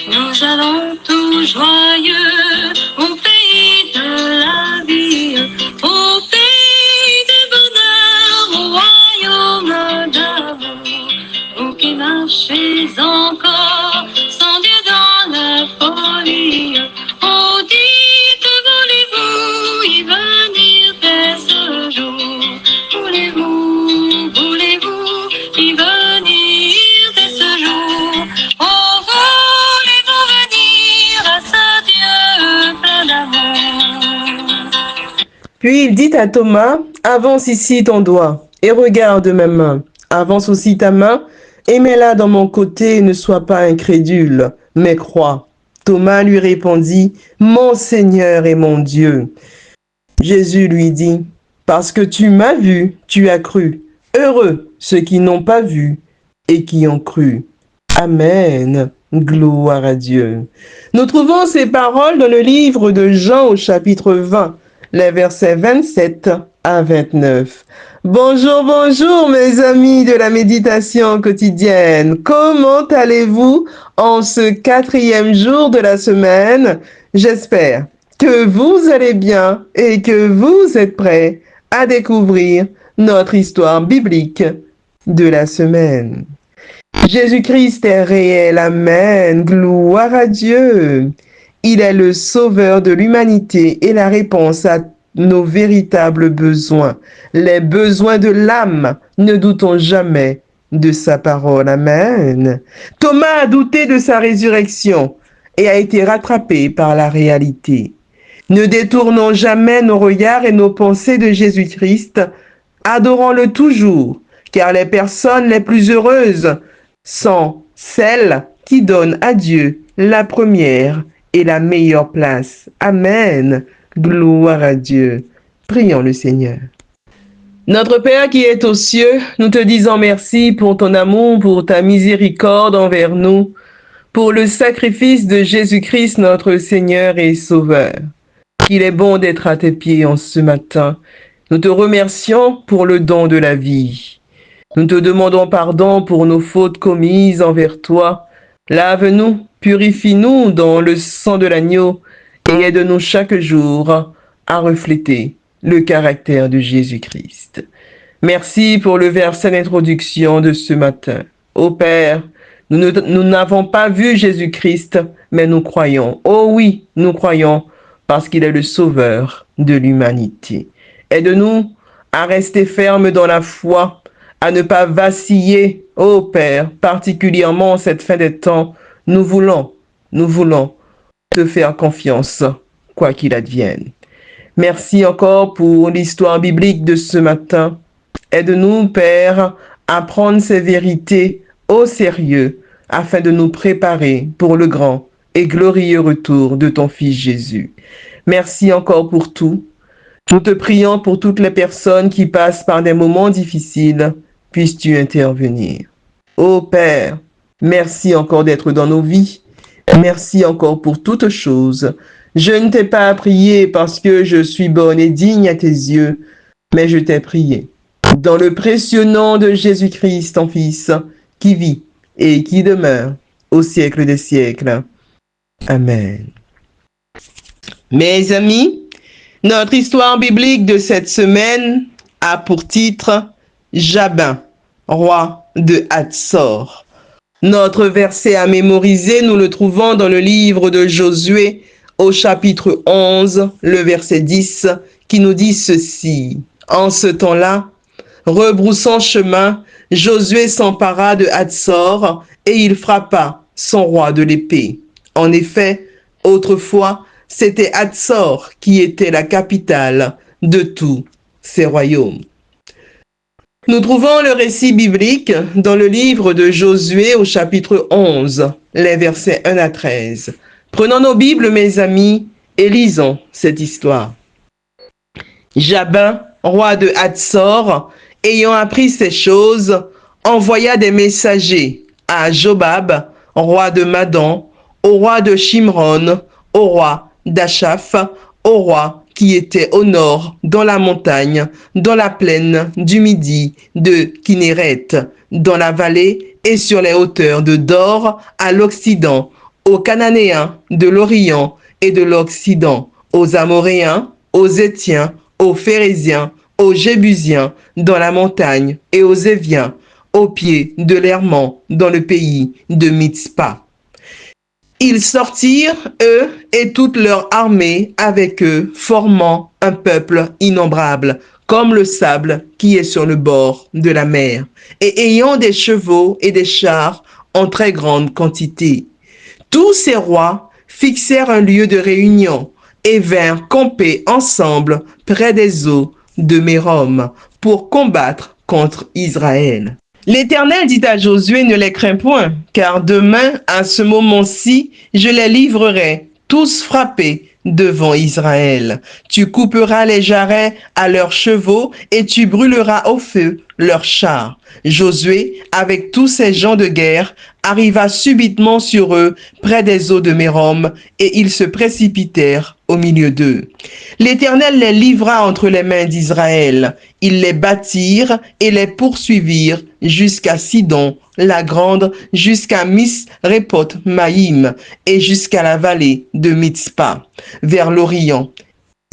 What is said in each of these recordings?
Nous allons tout joyeux au pays de la vie, au pays du bonheur, au royaume d'amour. Vous qui marchez encore sans Dieu dans la folie, oh dites, voulez-vous y venir dès ce jour? Voulez-vous y venir dès ce jour? Oh, voulez-vous venir à ce Dieu plein d'amour? Puis il dit à Thomas, avance ici ton doigt et regarde mes mains. Avance aussi ta main et mets-la dans mon côté et ne sois pas incrédule, mais crois. Thomas lui répondit, mon Seigneur et mon Dieu. Jésus lui dit, parce que tu m'as vu, tu as cru. Heureux ceux qui n'ont pas vu et qui ont cru. Amen. Gloire à Dieu. Nous trouvons ces paroles dans le livre de Jean au chapitre 20, les versets 27 à 29. Bonjour, bonjour mes amis de la méditation quotidienne. Comment allez-vous en ce 4e jour de la semaine? J'espère que vous allez bien et que vous êtes prêts à découvrir notre histoire biblique de la semaine. Jésus-Christ est réel, amen, gloire à Dieu. Il est le sauveur de l'humanité et la réponse à nos véritables besoins, les besoins de l'âme. Ne doutons jamais de sa parole, amen. Thomas a douté de sa résurrection et a été rattrapé par la réalité. Ne détournons jamais nos regards et nos pensées de Jésus-Christ, adorons-le toujours, car les personnes les plus heureuses sont celles qui donnent à Dieu la première et la meilleure place. Amen. Gloire à Dieu. Prions le Seigneur. Notre Père qui est aux cieux, nous te disons merci pour ton amour, pour ta miséricorde envers nous, pour le sacrifice de Jésus-Christ, notre Seigneur et Sauveur. Qu'il est bon d'être à tes pieds en ce matin. Nous te remercions pour le don de la vie. Nous te demandons pardon pour nos fautes commises envers toi. Lave-nous, purifie-nous dans le sang de l'agneau et aide-nous chaque jour à refléter le caractère de Jésus-Christ. Merci pour le verset d'introduction de ce matin. Ô Père, nous n'avons pas vu Jésus-Christ, mais nous croyons. Oh oui, nous croyons parce qu'il est le sauveur de l'humanité. Aide-nous à rester fermes dans la foi, à ne pas vaciller, ô Père, particulièrement en cette fin des temps. Nous voulons te faire confiance, quoi qu'il advienne. Merci encore pour l'histoire biblique de ce matin. Aide-nous, Père, à prendre ces vérités au sérieux afin de nous préparer pour le grand et glorieux retour de ton Fils Jésus. Merci encore pour tout. Nous te prions pour toutes les personnes qui passent par des moments difficiles. Puisses-tu intervenir. Ô Père, merci encore d'être dans nos vies. Merci encore pour toutes choses. Je ne t'ai pas prié parce que je suis bonne et digne à tes yeux, mais je t'ai prié dans le précieux nom de Jésus-Christ, ton Fils, qui vit et qui demeure au siècle des siècles. Amen. Mes amis, notre histoire biblique de cette semaine a pour titre Jabin, roi de Hatsor. Notre verset à mémoriser, nous le trouvons dans le livre de Josué au chapitre 11, le verset 10, qui nous dit ceci. En ce temps-là, rebroussant chemin, Josué s'empara de Hatsor et il frappa son roi de l'épée. En effet, autrefois, c'était Hatsor qui était la capitale de tous ces royaumes. Nous trouvons le récit biblique dans le livre de Josué au chapitre 11, les versets 1 à 13. Prenons nos Bibles, mes amis, et lisons cette histoire. Jabin, roi de Hatsor, ayant appris ces choses, envoya des messagers à Jobab, roi de Madon, au roi de Shimron, au roi d'Achaph, au roi qui était au nord, dans la montagne, dans la plaine du Midi, de Kinéret, dans la vallée et sur les hauteurs de Dor à l'Occident, aux Cananéens de l'Orient et de l'Occident, aux Amoréens, aux Étiens, aux Phérésiens, aux Jébusiens dans la montagne et aux Éviens, au pied de l'Hermon, dans le pays de Mitzpa. Ils sortirent, eux et toute leur armée avec eux, formant un peuple innombrable, comme le sable qui est sur le bord de la mer, et ayant des chevaux et des chars en très grande quantité. Tous ces rois fixèrent un lieu de réunion et vinrent camper ensemble près des eaux de Mérom pour combattre contre Israël. L'Éternel dit à Josué, ne les crains point, car demain, à ce moment-ci, je les livrerai, tous frappés devant Israël. Tu couperas les jarrets à leurs chevaux et tu brûleras au feu leurs chars. Josué, avec tous ces gens de guerre, arriva subitement sur eux près des eaux de Mérom, et ils se précipitèrent au milieu d'eux. L'Éternel les livra entre les mains d'Israël. Ils les battirent et les poursuivirent jusqu'à Sidon, la grande, jusqu'à Misrepoth Maïm et jusqu'à la vallée de Mitzpa, vers l'Orient.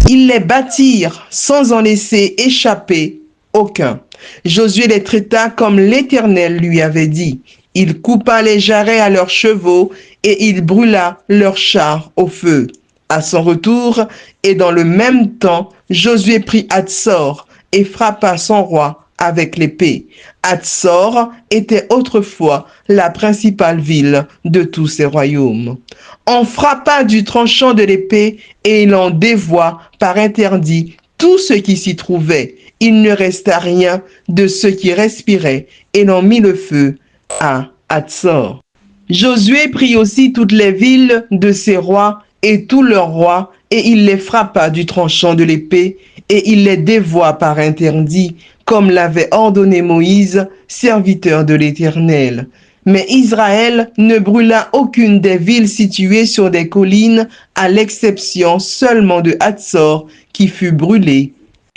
Ils les battirent sans en laisser échapper aucun. Josué les traita comme l'Éternel lui avait dit. Il coupa les jarrets à leurs chevaux et il brûla leurs chars au feu. À son retour, et dans le même temps, Josué prit Hatsor et frappa son roi avec l'épée. Hatsor était autrefois la principale ville de tous ces royaumes. On frappa du tranchant de l'épée et il en dévoua par interdit tout ce qui s'y trouvait. Il ne resta rien de ceux qui respiraient et l'on mit le feu à Hatsor. Josué prit aussi toutes les villes de ses rois et tous leurs rois, et il les frappa du tranchant de l'épée, et il les dévoua par interdit, comme l'avait ordonné Moïse, serviteur de l'Éternel. Mais Israël ne brûla aucune des villes situées sur des collines, à l'exception seulement de Hatsor, qui fut brûlée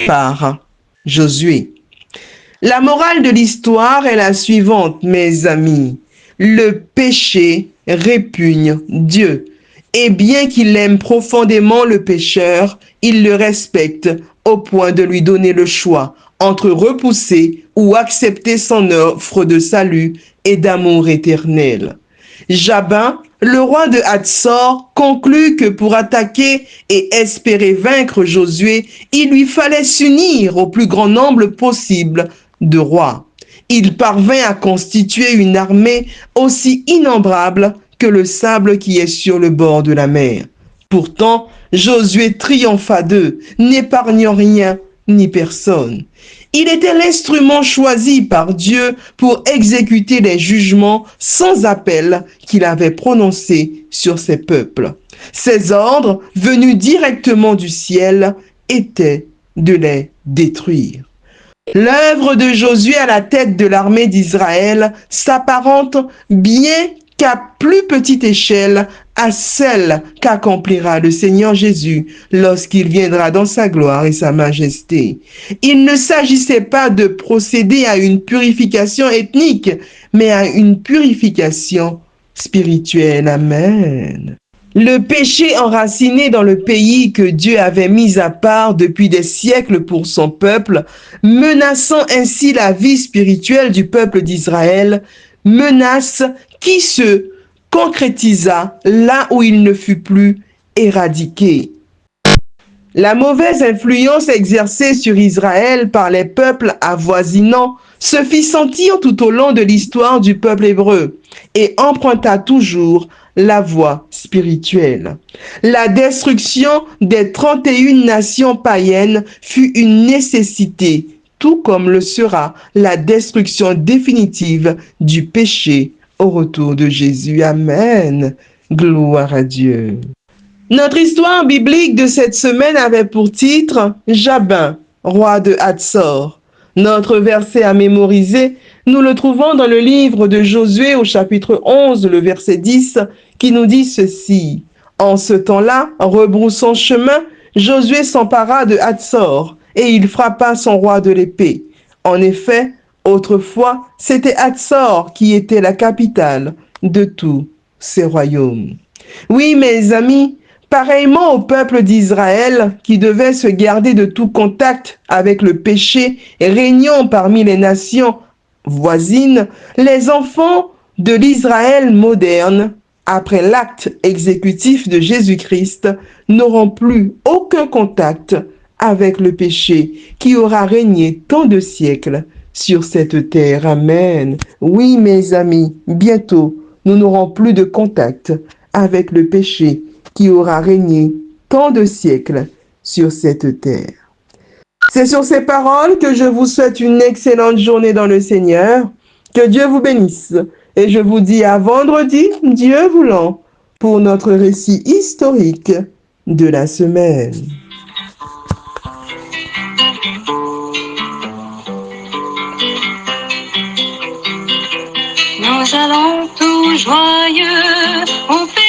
par Josué. La morale de l'histoire est la suivante, mes amis. Le péché répugne Dieu. Et bien qu'il aime profondément le pécheur, il le respecte au point de lui donner le choix entre repousser ou accepter son offre de salut et d'amour éternel. Jabin, le roi de Hatsor, conclut que pour attaquer et espérer vaincre Josué, il lui fallait s'unir au plus grand nombre possible de rois. Il parvint à constituer une armée aussi innombrable que le sable qui est sur le bord de la mer. Pourtant, Josué triompha d'eux, n'épargnant rien ni personne. Il était l'instrument choisi par Dieu pour exécuter les jugements sans appel qu'il avait prononcés sur ses peuples. Ses ordres, venus directement du ciel, étaient de les détruire. L'œuvre de Josué à la tête de l'armée d'Israël s'apparente bien qu'à plus petite échelle à celle qu'accomplira le Seigneur Jésus lorsqu'il viendra dans sa gloire et sa majesté. Il ne s'agissait pas de procéder à une purification ethnique, mais à une purification spirituelle. Amen. Le péché enraciné dans le pays que Dieu avait mis à part depuis des siècles pour son peuple, menaçant ainsi la vie spirituelle du peuple d'Israël, menace qui se concrétisa là où il ne fut plus éradiqué. La mauvaise influence exercée sur Israël par les peuples avoisinants se fit sentir tout au long de l'histoire du peuple hébreu et emprunta toujours la voie spirituelle. La destruction des 31 nations païennes fut une nécessité, tout comme le sera la destruction définitive du péché au retour de Jésus. Amen. Gloire à Dieu. Notre histoire biblique de cette semaine avait pour titre Jabin, roi de Hatsor. Notre verset à mémoriser, nous le trouvons dans le livre de Josué au chapitre 11, le verset 10, qui nous dit ceci. En ce temps-là, rebroussant chemin, Josué s'empara de Hatzor et il frappa son roi de l'épée. En effet, autrefois, c'était Hatzor qui était la capitale de tous ces royaumes. Oui, mes amis, pareillement au peuple d'Israël qui devait se garder de tout contact avec le péché régnant parmi les nations voisines, les enfants de l'Israël moderne, après l'acte exécutif de Jésus-Christ, n'auront plus aucun contact avec le péché qui aura régné tant de siècles sur cette terre. Amen. Oui, mes amis, bientôt, nous n'aurons plus de contact avec le péché qui aura régné tant de siècles sur cette terre. C'est sur ces paroles que je vous souhaite une excellente journée dans le Seigneur. Que Dieu vous bénisse. Et je vous dis à vendredi, Dieu voulant, pour notre récit historique de la semaine. Nous allons tout joyeux au pays